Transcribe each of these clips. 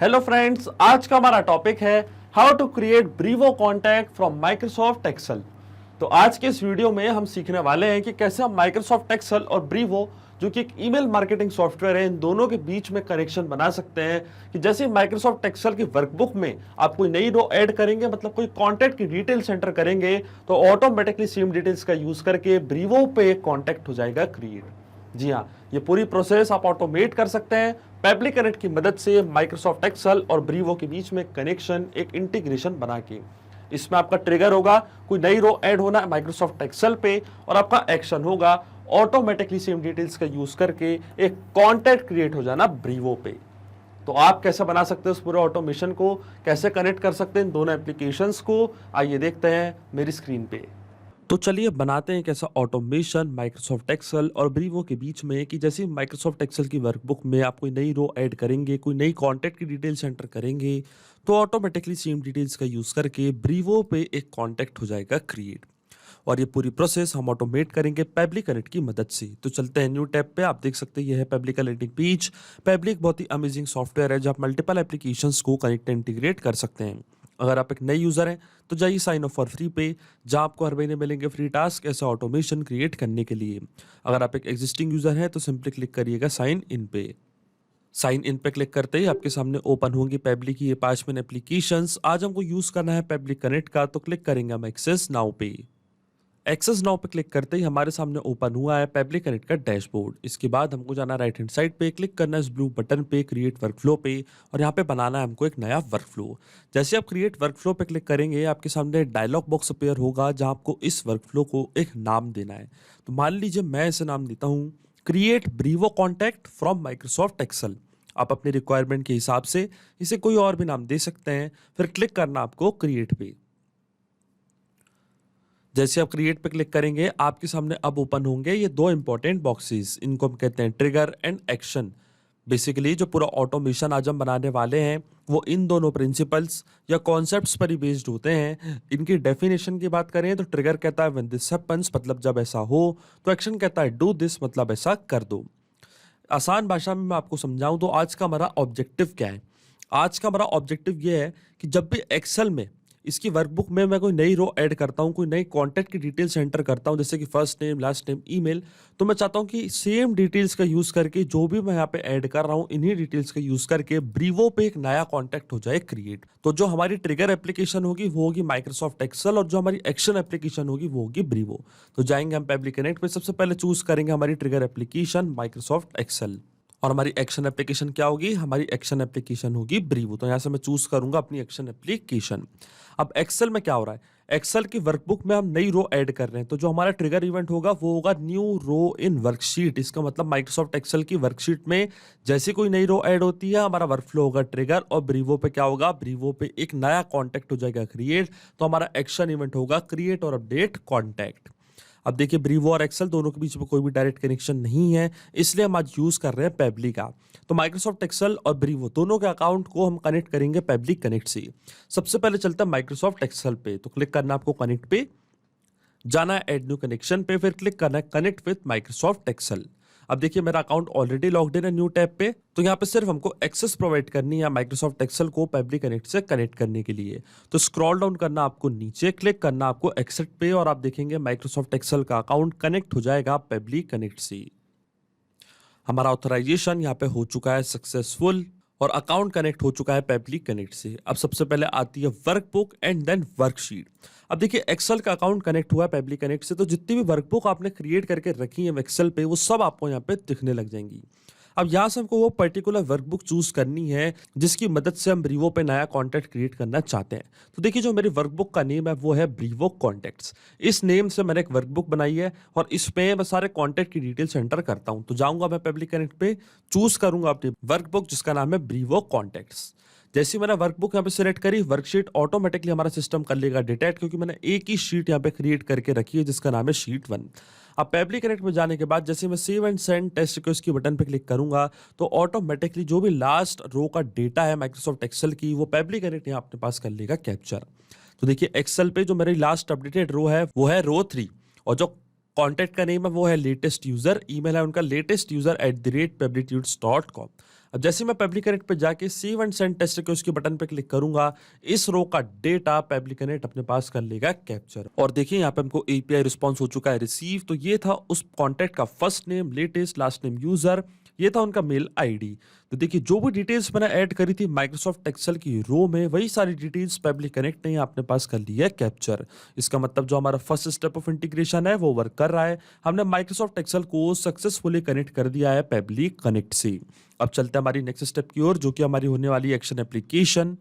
Hello friends, आज का हमारा टॉपिक है how to create Brevo contact from Microsoft Excel. तो आज के इस वीडियो में हम सीखने वाले हैं कि कैसे हम माइक्रोसॉफ्ट एक्सेल और ब्रीवो जो कि एक ईमेल मार्केटिंग सॉफ्टवेयर है, इन दोनों के बीच में कनेक्शन बना सकते हैं। कि जैसे माइक्रोसॉफ्ट एक्सेल की वर्कबुक में आप कोई नई रो ऐड करेंगे, मतलब कोई कॉन्टैक्ट की डिटेल्स एंटर करेंगे, तो ऑटोमेटिकली सेम डिटेल्स का यूज करके ब्रीवो पे एक कॉन्टैक्ट हो जाएगा क्रिएट। जी हाँ, ये पूरी प्रोसेस आप ऑटोमेट कर सकते हैं पेबली कनेक्ट की मदद से माइक्रोसॉफ्ट एक्सेल और ब्रीवो के बीच में कनेक्शन, एक इंटीग्रेशन बना के। इसमें आपका ट्रिगर होगा कोई नई रो ऐड होना है माइक्रोसॉफ्ट एक्सेल पे, और आपका एक्शन होगा ऑटोमेटिकली सेम डिटेल्स का यूज करके एक कॉन्टैक्ट क्रिएट हो जाना ब्रीवो पे। तो आप कैसे बना सकते हैं उस पूरे ऑटोमेशन को, कैसे कनेक्ट कर सकते हैं इन दोनों एप्लीकेशंस को, आइए देखते हैं मेरी स्क्रीन पे। तो चलिए बनाते हैं एक ऐसा ऑटोमेशन माइक्रोसॉफ्ट एक्सेल और ब्रीवो के बीच में कि जैसे माइक्रोसॉफ्ट एक्सेल की वर्कबुक में आप कोई नई रो ऐड करेंगे, कोई नई कॉन्टैक्ट की डिटेल्स एंटर करेंगे, तो ऑटोमेटिकली सेम डिटेल्स का यूज करके ब्रीवो पे एक कॉन्टैक्ट हो जाएगा क्रिएट। और ये पूरी प्रोसेस हम ऑटोमेट करेंगे पेबली कनेक्ट की मदद से। तो चलते हैं न्यू टैब पे। आप देख सकते हैं ये है पेबली का लैंडिंग पेज। पेबली एक बहुत ही अमेजिंग सॉफ्टवेयर है जहाँ आप मल्टीपल एप्लीकेशंस को कनेक्ट इंटीग्रेट कर सकते हैं। अगर आप एक नए यूजर हैं तो जाइए साइन अप फॉर फ्री पे, जहाँ आपको हर महीने मिलेंगे फ्री टास्क ऐसा ऑटोमेशन क्रिएट करने के लिए। अगर आप एक एग्जिस्टिंग यूजर हैं तो सिंपली क्लिक करिएगा साइन इन पे। साइन इन पे क्लिक करते ही आपके सामने ओपन होंगी पेबली की ये 5 मेन एप्लीकेशंस। आज हमको यूज करना है पेबली कनेक्ट का, तो क्लिक करेंगे हम एक्सेस नाउ पे। एक्सेस नाउ पे क्लिक करते ही हमारे सामने ओपन हुआ है पेबली कनेक्ट का डैशबोर्ड। इसके बाद हमको जाना राइट हैंड साइड पे, क्लिक करना है इस ब्लू बटन पे क्रिएट वर्कफ्लो पे, और यहाँ पे बनाना है हमको एक नया वर्कफ्लो। जैसे आप क्रिएट वर्कफ्लो पे क्लिक करेंगे आपके सामने एक डायलॉग बॉक्स अपीयर होगा जहाँ आपको इस वर्कफ्लो को एक नाम देना है। तो मान लीजिए मैं इसे नाम देता हूँ create Brevo contact from Microsoft Excel. आप अपनी रिक्वायरमेंट के हिसाब से इसे कोई और भी नाम दे सकते हैं। फिर क्लिक करना आपको क्रिएट पे। जैसे आप क्रिएट पे क्लिक करेंगे आपके सामने अब ओपन होंगे ये दो इंपॉर्टेंट बॉक्सेस। इनको हम कहते हैं ट्रिगर एंड एक्शन। बेसिकली जो पूरा ऑटोमेशन आज हम बनाने वाले हैं वो इन दोनों प्रिंसिपल्स या कॉन्सेप्ट्स पर ही बेस्ड होते हैं। इनकी डेफिनेशन की बात करें तो ट्रिगर कहता है व्हेन दिस हैपेंस, मतलब जब ऐसा हो। तो एक्शन कहता है डू दिस, मतलब ऐसा कर दो। आसान भाषा में मैं आपको समझाऊं तो आज का हमारा ऑब्जेक्टिव क्या है। आज का हमारा ऑब्जेक्टिव ये है कि जब भी एक्सेल में इसकी वर्कबुक में मैं कोई नई रो ऐड करता हूं, कोई नई कॉन्टैक्ट की डिटेल्स एंटर करता हूं, जैसे कि first name, last name, email, तो मैं चाहता हूं कि सेम डिटेल्स का यूज करके जो भी मैं यहाँ पे ऐड कर रहा हूं इन्हीं डिटेल्स का यूज करके ब्रीवो पे एक नया कॉन्टैक्ट हो जाए क्रिएट। तो जो हमारी ट्रिगर एप्लीकेशन होगी वो होगी माइक्रोसॉफ्ट एक्सेल, और जो हमारी एक्शन एप्लीकेशन होगी वो होगी ब्रीवो। तो जाएंगे हम पेबली कनेक्ट पे, सबसे पहले चूज करेंगे हमारी ट्रिगर एप्लीकेशन माइक्रोसॉफ्ट एक्सेल, और हमारी एक्शन एप्लीकेशन क्या होगी, हमारी एक्शन एप्लीकेशन होगी ब्रीवो। तो यहाँ से मैं चूज करूंगा अपनी एक्शन एप्लीकेशन। अब एक्सेल में क्या हो रहा है, एक्सेल की वर्कबुक में हम नई रो ऐड कर रहे हैं, तो जो हमारा ट्रिगर इवेंट होगा वो होगा न्यू रो इन वर्कशीट। इसका मतलब माइक्रोसॉफ्ट एक्सेल की वर्कशीट में जैसे कोई नई रो ऐड होती है हमारा वर्कफ्लो होगा ट्रिगर, और ब्रीवो पे क्या होगा, ब्रीवो पे एक नया कॉन्टैक्ट हो जाएगा क्रिएट। तो हमारा एक्शन इवेंट होगा क्रिएट और अपडेट कॉन्टैक्ट। अब देखिए ब्रीवो और एक्सेल दोनों के बीच में कोई भी डायरेक्ट कनेक्शन नहीं है, इसलिए हम आज यूज कर रहे हैं पेबली का। तो माइक्रोसॉफ्ट एक्सेल और ब्रीवो दोनों के अकाउंट को हम कनेक्ट करेंगे पेबली कनेक्ट से। सबसे पहले चलता है माइक्रोसॉफ्ट एक्सेल पे, तो क्लिक करना है आपको कनेक्ट पे, जाना है ऐड न्यू कनेक्शन पे, फिर क्लिक करना है कनेक्ट विद माइक्रोसॉफ्ट एक्सेल। अब देखिए मेरा अकाउंट ऑलरेडी लॉग्ड इन है न्यू टैब पे, तो यहाँ पे सिर्फ हमको एक्सेस प्रोवाइड करनी है माइक्रोसॉफ्ट एक्सेल को पेबली कनेक्ट से कनेक्ट करने के लिए। तो स्क्रॉल डाउन करना आपको नीचे, क्लिक करना आपको एक्सेप्ट पे, और आप देखेंगे माइक्रोसॉफ्ट एक्सेल का अकाउंट कनेक्ट हो जाएगा पेबली कनेक्ट से। हमारा ऑथराइजेशन यहाँ पे हो चुका है सक्सेसफुल, और अकाउंट कनेक्ट हो चुका है पेबली कनेक्ट से। अब सबसे पहले आती है वर्कबुक एंड देन वर्कशीट। अब देखिए एक्सेल का अकाउंट कनेक्ट हुआ है पेबली कनेक्ट से, तो जितनी भी वर्कबुक आपने क्रिएट करके रखी है एक्सेल पे वो सब आपको यहाँ पे दिखने लग जाएंगी। अब यहाँ से हमको वो पर्टिकुलर वर्कबुक चूज करनी है जिसकी मदद से हम ब्रीवो पे नया कॉन्टैक्ट क्रिएट करना चाहते हैं। तो देखिए जो मेरी वर्कबुक का नेम है वो है ब्रीवो कॉन्टैक्ट्स। इस नेम से मैंने एक वर्कबुक बनाई है और इसमें मैं सारे कॉन्टैक्ट की डिटेल्स एंटर करता हूँ। तो जाऊंगा मैं पेबली कनेक्ट पे, चूज करूंगा अपनी वर्कबुक जिसका नाम है ब्रीवो कॉन्टैक्ट्स। जैसे मैंने वर्कबुक यहाँ पे सिलेक्ट करी, वर्कशीट ऑटोमेटिकली हमारा सिस्टम कर लेगा डिटेक्ट, क्योंकि मैंने एक ही शीट यहाँ पे क्रिएट करके रखी है जिसका नाम है शीट 1। अब पेबली कनेक्ट में जाने के बाद जैसे मैं save and send test request की बटन पे क्लिक करूंगा तो ऑटोमेटिकली जो भी लास्ट रो का डेटा है माइक्रोसॉफ्ट एक्सेल की वो पेबली कनेक्ट यहाँ अपने पास कर लेगा कैप्चर। तो देखिए एक्सेल पे जो मेरी लास्ट अपडेटेड रो है वो है रो 3, और जो कॉन्टैक्ट का नेम है वो है लेटेस्ट यूजर, ईमेल है उनका latest user@pebblitudes.com। अब जैसे मैं पब्लिक कनेक्ट पे जाके सेव एंड सेंड टेस्ट के उसके बटन पे क्लिक करूंगा, इस रो का डेटा पब्लिक कनेक्ट अपने पास कर लेगा कैप्चर। और देखिए यहाँ पे हमको एपीआई रिस्पॉन्स हो चुका है रिसीव। तो ये था उस कॉन्टैक्ट का first name, latest, last name, user, ये था उनका मेल आईडी। तो देखिए जो भी डिटेल्स मैंने ऐड करी थी माइक्रोसॉफ्ट एक्सेल की रो में, वही सारी डिटेल्स पब्लिक कनेक्ट ने अपने पास कर ली है कैप्चर। इसका मतलब जो हमारा फर्स्ट स्टेप ऑफ इंटीग्रेशन है वो वर्क कर रहा है। हमने माइक्रोसॉफ्ट एक्सेल को सक्सेसफुली कनेक्ट कर दिया है पब्लिक कनेक्ट से। अब चलते हैं हमारी नेक्स्ट स्टेप की ओर, जो कि हमारी होने वाली एक्शन एप्लीकेशन।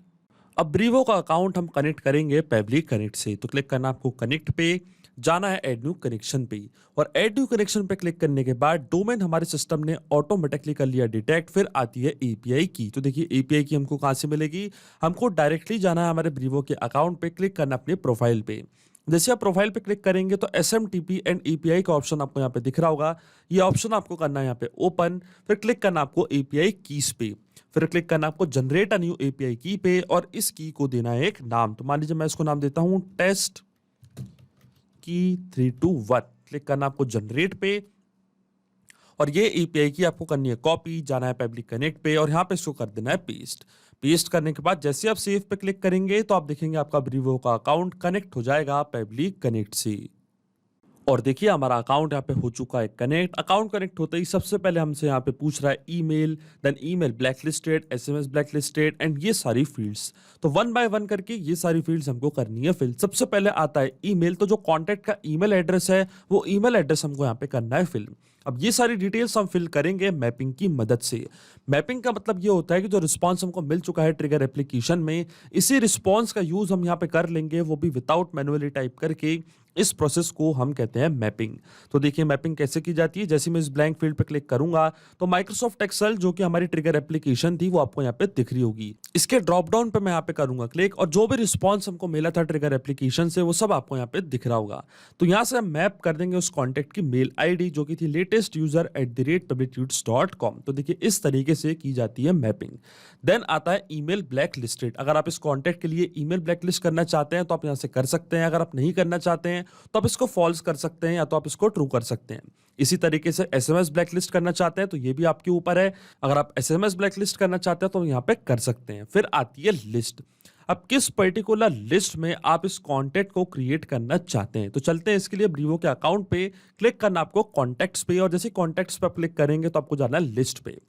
अब ब्रीवो का अकाउंट हम कनेक्ट करेंगे पब्लिक कनेक्ट से। तो क्लिक करना आपको कनेक्ट पे, जाना है ऐड न्यू कनेक्शन पे, और ऐड न्यू कनेक्शन पे क्लिक करने के बाद डोमेन हमारे सिस्टम ने ऑटोमेटिकली कर लिया डिटेक्ट। फिर आती है एपीआई की। तो देखिए एपीआई की हमको कहां से मिलेगी, हमको डायरेक्टली जाना है हमारे ब्रीवो के अकाउंट पे, क्लिक करना अपने प्रोफाइल पे। जैसे आप प्रोफाइल पे क्लिक करेंगे तो SMTP एंड एपीआई का ऑप्शन आपको यहाँ पे दिख रहा होगा। ये ऑप्शन आपको करना है यहाँ पे ओपन, फिर क्लिक करना आपको एपीआई कीज पे, फिर क्लिक करना आपको जनरेट अ न्यू एपीआई की पे, और इस की को देना है एक नाम। तो मान लीजिए मैं इसको नाम देता हूं टेस्ट की 321। क्लिक करना आपको जनरेट पे, और ये एपीआई की आपको करनी है कॉपी, जाना है पब्लिक कनेक्ट पे, और यहाँ पे इसको कर देना है पेस्ट। पेस्ट करने के बाद जैसे आप सेव पे क्लिक करेंगे तो आप देखेंगे आपका ब्रीवो का अकाउंट कनेक्ट हो जाएगा पब्लिक कनेक्ट से। और देखिए हमारा अकाउंट यहाँ पे हो चुका है कनेक्ट। अकाउंट कनेक्ट होते ही सबसे पहले हमसे यहाँ पे पूछ रहा है email, then email blacklisted, SMS blacklisted, and ये सारी फील्ड्स। तो वन बाय वन करके ये सारी फील्ड्स हमको करनी है फिल। सबसे पहले आता है ईमेल। तो जो कॉन्टैक्ट का ईमेल एड्रेस है वो ईमेल एड्रेस हमको यहाँ पे करना है फिल। अब ये सारी डिटेल्स हम फिल करेंगे मैपिंग की मदद से। मैपिंग का मतलब ये होता है कि जो रिस्पॉन्स हमको मिल चुका है ट्रिगर एप्लीकेशन में, इसी रिस्पॉन्स का यूज हम यहाँ पे कर लेंगे, वो भी विदाउट मैनुअली टाइप करके। इस प्रोसेस को हम कहते हैं मैपिंग। तो देखिए मैपिंग कैसे की जाती है। जैसे मैं इस ब्लैंक फील्ड पे क्लिक करूंगा तो माइक्रोसॉफ्ट एक्सेल जो कि हमारी ट्रिगर एप्लीकेशन थी वो आपको यहाँ पे दिख रही होगी। इसके ड्रॉप डाउन पे मैं यहाँ पे करूंगा क्लिक, और जो भी रिस्पॉन्स हमको मिला था ट्रिगर एप्लीकेशन से वो सब आपको यहाँ पे दिख रहा होगा। तो यहाँ से हम मैप कर देंगे उस कॉन्टैक्ट की मेल आईडी जो कि थी latest_user@publictudes.com। तो देखिए इस तरीके से की जाती है मैपिंग। देन आता है ईमेल ब्लैक लिस्टेड। अगर आप इस कॉन्टैक्ट के लिए ईमेल ब्लैक लिस्ट करना चाहते हैं तो आप यहाँ से कर सकते हैं। अगर आप नहीं करना चाहते हैं तो आप इसको फॉल्स कर सकते हैं, या तो आप इसको ट्रू कर सकते हैं। इसी तरीके से एसएमएस ब्लैकलिस्ट करना चाहते हैं तो ये भी आपके ऊपर है। अगर आप एसएमएस ब्लैकलिस्ट करना चाहते हैं तो यहाँ पे कर सकते हैं। फिर आती है लिस्ट। अब किस पर्टिकुलर लिस्ट में आप इस कॉन्टैक्ट को क्रिएट करना चाहते हैं। तो चलते हैं इसके लिए ब्रीवो के अकाउंट पे, क्लिक करना आपको कॉन्टैक्ट्स पे, और जैसे कॉन्टैक्ट्स पे क्लिक करेंगे तो आपको जाना है लिस्ट पे।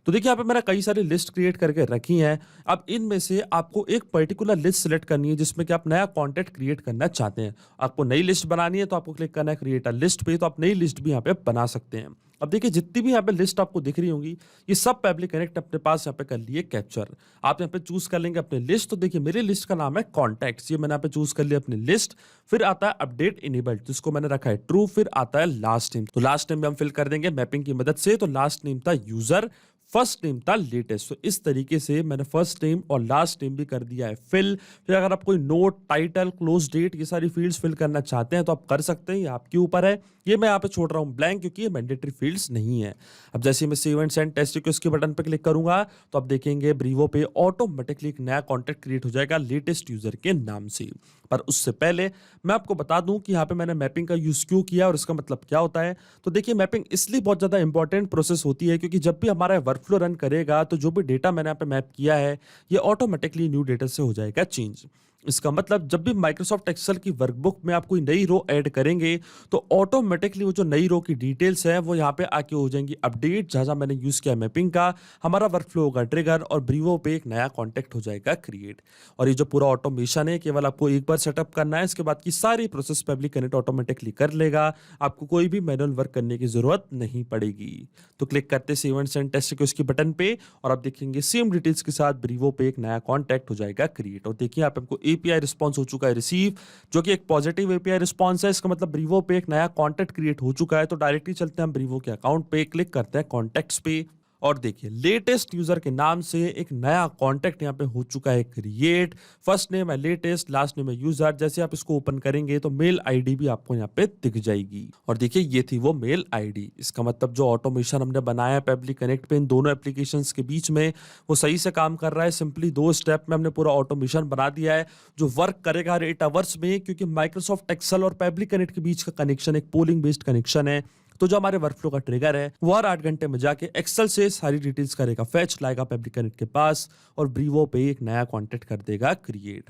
तो देखिए यहाँ पे मैंने कई सारी लिस्ट क्रिएट करके रखी हैं। अब इनमें से आपको एक पर्टिकुलर लिस्ट सिलेक्ट करनी है जिसमें कि आप नया कॉन्टैक्ट क्रिएट करना चाहते हैं। आपको नई लिस्ट बनानी है तो आपको क्लिक करना है क्रिएट अ लिस्ट पे, तो आप नई लिस्ट भी यहाँ पे बना सकते हैं। अब देखिए जितनी भी यहाँ पे लिस्ट आपको दिख रही होंगी ये सब पब्लिक कनेक्ट अपने पास यहाँ पे कर लिए कैप्चर। आप यहाँ पे चूज कर लेंगे अपनी लिस्ट। तो देखिए मेरी लिस्ट का नाम है कॉन्टैक्ट्स, ये मैंने यहाँ पे चूज कर लिया अपनी लिस्ट। फिर आता है अपडेट इनेबल्ड जिसको मैंने रखा है ट्रू। फिर आता है लास्ट नेम। तो लास्ट नेम भी हम फिल कर देंगे मैपिंग की मदद से। तो लास्ट नेम था यूजर, फर्स्ट नेम था लेटेस्ट। तो इस तरीके से मैंने फर्स्ट नेम और लास्ट नेम भी कर दिया है फिल। फिर अगर आप कोई नोट, टाइटल, क्लोज डेट ये सारी फील्ड्स फिल करना चाहते हैं तो आप कर सकते हैं, ये आपके ऊपर है। ये मैं यहाँ पे छोड़ रहा हूँ ब्लैंक क्योंकि ये मैंडेटरी फील्ड्स नहीं है। अब जैसे मैं save and send test request के बटन पे क्लिक करूंगा तो आप देखेंगे ब्रीवो पे ऑटोमेटिकली एक नया कॉन्टैक्ट क्रिएट हो जाएगा लेटेस्ट यूजर के नाम से। पर उससे पहले मैं आपको बता दूं कि यहाँ पे मैंने मैपिंग का यूज क्यों किया और इसका मतलब क्या होता है। तो देखिए मैपिंग इसलिए बहुत ज्यादा इंपॉर्टेंट प्रोसेस होती है क्योंकि जब भी हमारा वर्कफ्लो रन करेगा तो जो भी डेटा मैंने यहाँ पे मैप किया है ये ऑटोमेटिकली न्यू डेटा से हो जाएगा चेंज। इसका मतलब जब भी माइक्रोसॉफ्ट एक्सेल की वर्कबुक में आप कोई नई रो ऐड करेंगे तो ऑटोमेटिकली वो जो नई रो की डिटेल्स है वो यहाँ पे आके हो जाएंगी अपडेट। जहां मैंने यूज किया मैपिंग का, हमारा वर्कफ्लो होगा ट्रिगर और ब्रीवो पे एक नया कॉन्टैक्ट हो जाएगा क्रिएट। और ये जो पूरा ऑटोमेशन है केवल आपको एक बार सेटअप करना है, इसके बाद की सारी प्रोसेस पब्लिक कनेक्ट ऑटोमेटिकली कर लेगा। आपको कोई भी मैनुअल वर्क करने की जरूरत नहीं पड़ेगी। तो क्लिक करते save and send test request के बटन पे और आप देखेंगे सेम डिटेल्स के साथ ब्रीवो पे एक नया कॉन्टैक्ट हो जाएगा क्रिएट। और देखिए यहाँ पे आपको एपीआई रिस्पॉन्स हो चुका है रिसीव, जो कि एक पॉजिटिव एपीआई रिस्पॉन्स है। इसका मतलब ब्रीवो पे एक नया कॉन्टैक्ट क्रिएट हो चुका है। तो डायरेक्टली चलते हैं हम ब्रीवो के अकाउंट पे, क्लिक करते हैं कॉन्टैक्ट्स पे और देखिए लेटेस्ट यूजर के नाम से एक नया कॉन्टैक्ट यहाँ पे हो चुका है क्रिएट। फर्स्ट नेम है लेटेस्ट, लास्ट नेम है यूजर। जैसे आप इसको ओपन करेंगे तो मेल आईडी भी आपको यहाँ पे दिख जाएगी। और देखिए ये थी वो मेल आईडी। इसका मतलब जो ऑटोमेशन हमने बनाया है पब्लिक कनेक्ट पे इन दोनों एप्लीकेशंस के बीच में वो सही से काम कर रहा है। सिंपली 2 स्टेप में हमने पूरा ऑटोमेशन बना दिया है जो वर्क करेगा 8 आवर्स में, क्योंकि माइक्रोसॉफ्ट एक्सेल और पब्लिक कनेक्ट के बीच का कनेक्शन एक पोलिंग बेस्ड कनेक्शन है। तो जो हमारे वर्कफ्लो का ट्रिगर है वो हर 8 घंटे में जाके एक्सेल से सारी डिटेल्स करेगा फेच, लाएगा पब्लिक कनेक्ट के पास और ब्रीवो पे एक नया कॉन्टेंट कर देगा क्रिएट।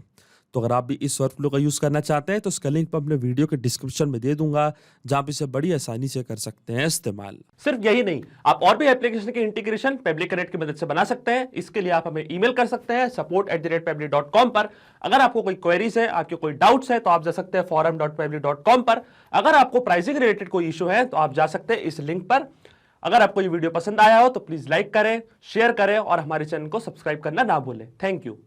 तो अगर आप भी इस वर्कफ्लो का यूज करना चाहते हैं तो इसका लिंक मैं अपने वीडियो के डिस्क्रिप्शन में दे दूंगा, जहां पे इसे बड़ी आसानी से कर सकते हैं इस्तेमाल। सिर्फ यही नहीं, आप और भी एप्लीकेशन के इंटीग्रेशन पब्लिक कनेक्ट की मदद से बना सकते हैं। इसके लिए आप हमें ईमेल कर सकते हैं support@pabli.com पर। अगर आपको कोई क्वेरीज है, आपके कोई डाउट्स है, तो आप जा सकते हैं forum.pabli.com पर। अगर आपको प्राइसिंग रिलेटेड कोई इशू है तो आप जा सकते हैं इस लिंक पर। अगर आपको ये वीडियो पसंद आया हो तो प्लीज लाइक करें, शेयर करें और हमारे चैनल को सब्सक्राइब करना ना भूलें। Thank you.